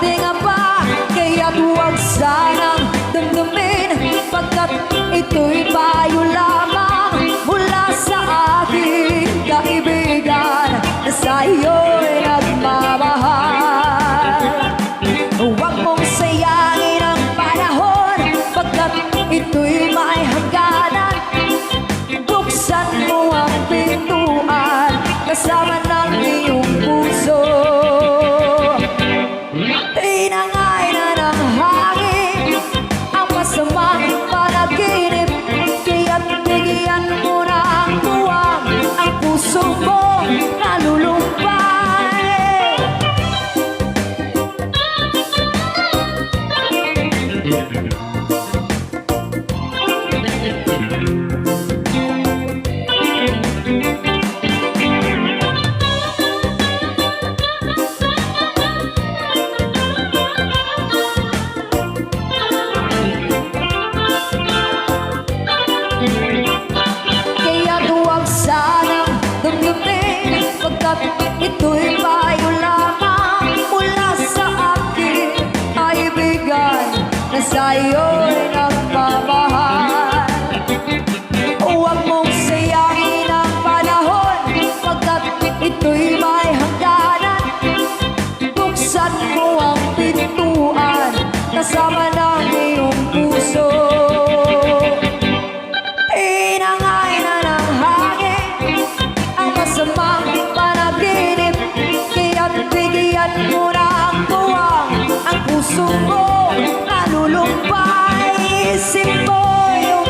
tinga pa, kaya't huwag sanang damdamin, pagkat ito'y payo lamang mula sa aking kaibigan na sa'yo'y nagmamahal. Huwag mong sayangin ang panahon, pagkat ito'y may hangganan. Buksan mo ang pintuan kasama ng iyong puso. Tinangay na ng hangin ang masamang panaginip, kaya't bigyan mo na ang tuwang ang puso mo nalulumpay. Kaya't huwag sanang damdamin, pagkat ito'y payo lamang mula sa aking kaibigan na sa'yo'y nagmamahal. Huwag mong sayangin ang panahon, pagkat ito'y may hangganan. Buksan mo ang pintuan kasama ng iyong puso. Inangay na ng hangin ang masamang panaginip, kaya't bigyan mo na ang tuwang ang puso mo nalulumpay. Isip mo yung